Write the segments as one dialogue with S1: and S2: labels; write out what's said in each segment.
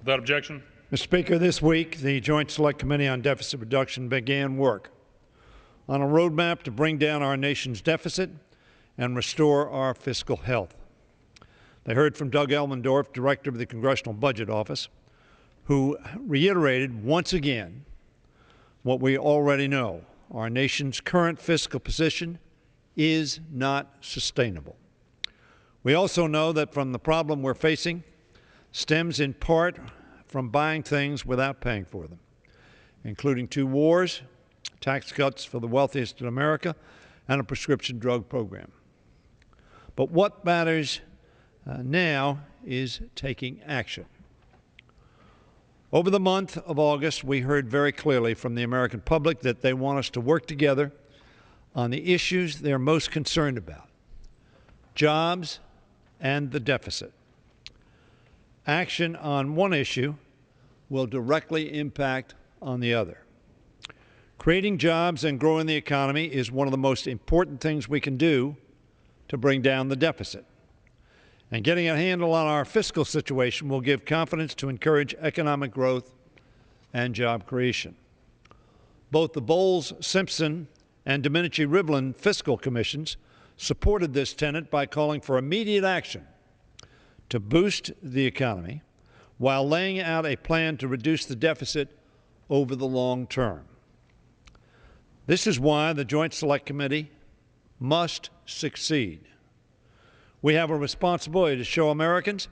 S1: Without objection.
S2: Mr. Speaker, this week the Joint Select Committee on Deficit Reduction began work on a roadmap to bring down our nation's deficit and restore our fiscal health. They heard from Doug Elmendorf, Director of the Congressional Budget Office, who reiterated once again what we already know. Our nation's current fiscal position is not sustainable. We also know that from the problem we're facing stems in part from buying things without paying for them, including 2 wars, tax cuts for the wealthiest in America, and a prescription drug program. But what matters now is taking action. Over the month of August, we heard very clearly from the American public that they want us to work together on the issues they're most concerned about: jobs and the deficit. Action on one issue will directly impact on the other. Creating jobs and growing the economy is one of the most important things we can do to bring down the deficit. And getting a handle on our fiscal situation will give confidence to encourage economic growth and job creation. Both the Bowles-Simpson and Domenici-Rivlin fiscal commissions supported this tenet by calling for immediate action to boost the economy while laying out a plan to reduce the deficit over the long term. This is why the Joint Select Committee must succeed. We have a responsibility to show Americans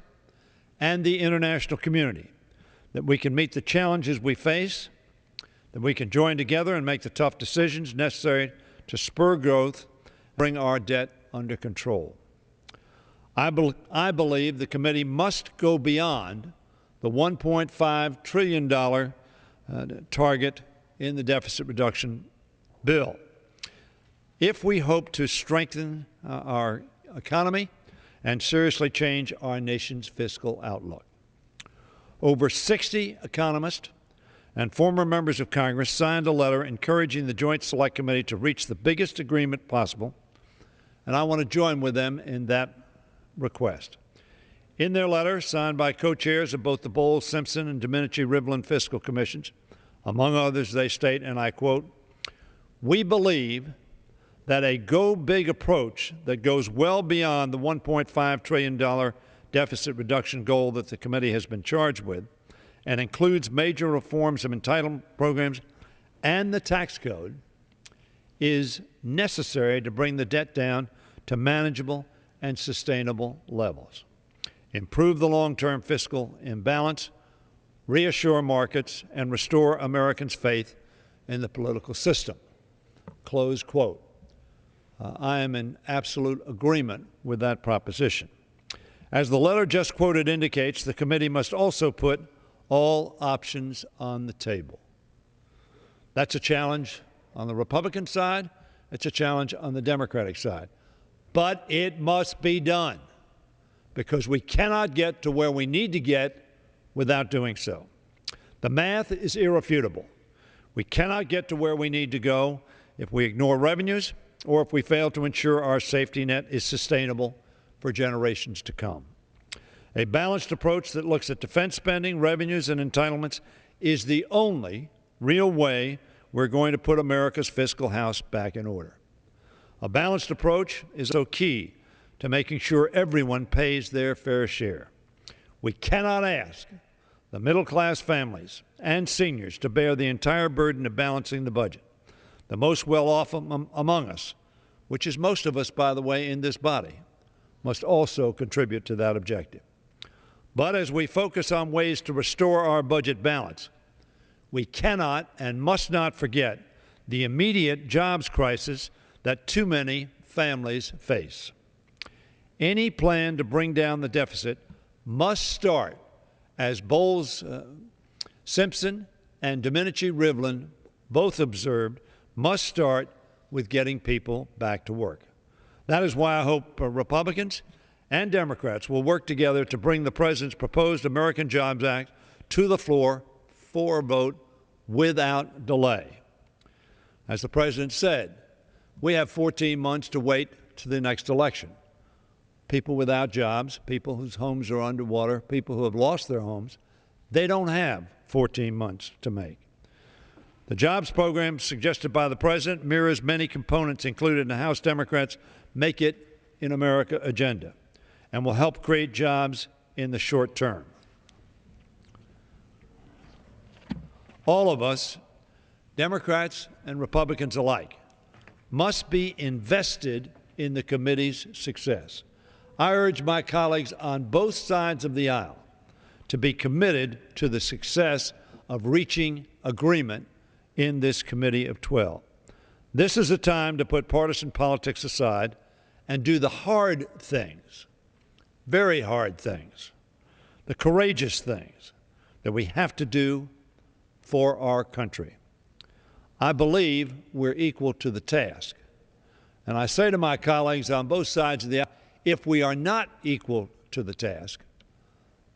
S2: and the international community that we can meet the challenges we face, that we can join together and make the tough decisions necessary to spur growth, bring our debt under control. I believe the committee must go beyond the $1.5 trillion target in the deficit reduction bill if we hope to strengthen our economy and seriously change our nation's fiscal outlook. Over 60 economists and former members of Congress signed a letter encouraging the Joint Select Committee to reach the biggest agreement possible, and I want to join with them in that request. In their letter, signed by co-chairs of both the Bowles-Simpson and Domenici-Rivlin fiscal commissions, among others, they state, and I quote, "We believe that a go-big approach that goes well beyond the $1.5 trillion deficit reduction goal that the committee has been charged with and includes major reforms of entitlement programs and the tax code is necessary to bring the debt down to manageable and sustainable levels, improve the long-term fiscal imbalance, reassure markets, and restore Americans' faith in the political system." Close quote. I am in absolute agreement with that proposition. As the letter just quoted indicates, the committee must also put all options on the table. That's a challenge on the Republican side. It's a challenge on the Democratic side. But it must be done, because we cannot get to where we need to get without doing so. The math is irrefutable. We cannot get to where we need to go if we ignore revenues or if we fail to ensure our safety net is sustainable for generations to come. A balanced approach that looks at defense spending, revenues, and entitlements is the only real way we're going to put America's fiscal house back in order. A balanced approach is so key to making sure everyone pays their fair share. We cannot ask the middle-class families and seniors to bear the entire burden of balancing the budget. The most well-off among us, which is most of us, by the way, in this body, must also contribute to that objective. But as we focus on ways to restore our budget balance, we cannot and must not forget the immediate jobs crisis that too many families face. Any plan to bring down the deficit must start, as Bowles-Simpson and Domenici-Rivlin both observed, must start with getting people back to work. That is why I hope Republicans and Democrats will work together to bring the President's proposed American Jobs Act to the floor for a vote without delay. As the President said, we have 14 months to wait to the next election. People without jobs, people whose homes are underwater, people who have lost their homes, They don't have 14 months to make. The jobs program suggested by the President mirrors many components included in the House Democrats' Make It in America agenda and will help create jobs in the short term. All of us, Democrats and Republicans alike, must be invested in the committee's success. I urge my colleagues on both sides of the aisle to be committed to the success of reaching agreement in this Committee of 12. This is a time to put partisan politics aside and do the hard things, very hard things, the courageous things that we have to do for our country. I believe we're equal to the task. And I say to my colleagues on both sides of the aisle, if we are not equal to the task,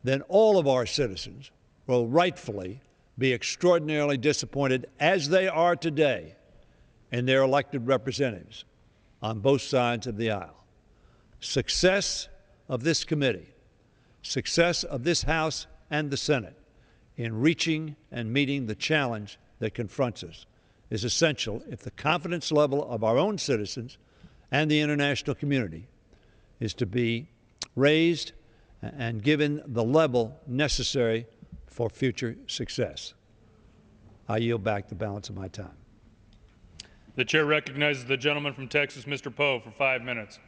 S2: then all of our citizens will rightfully be extraordinarily disappointed, as they are today, in their elected representatives on both sides of the aisle. Success of this committee, success of this House and the Senate in reaching and meeting the challenge that confronts us is essential if the confidence level of our own citizens and the international community is to be raised and given the level necessary for future success. I yield back the balance of my time.
S1: The chair recognizes the gentleman from Texas, Mr. Poe, for 5 minutes.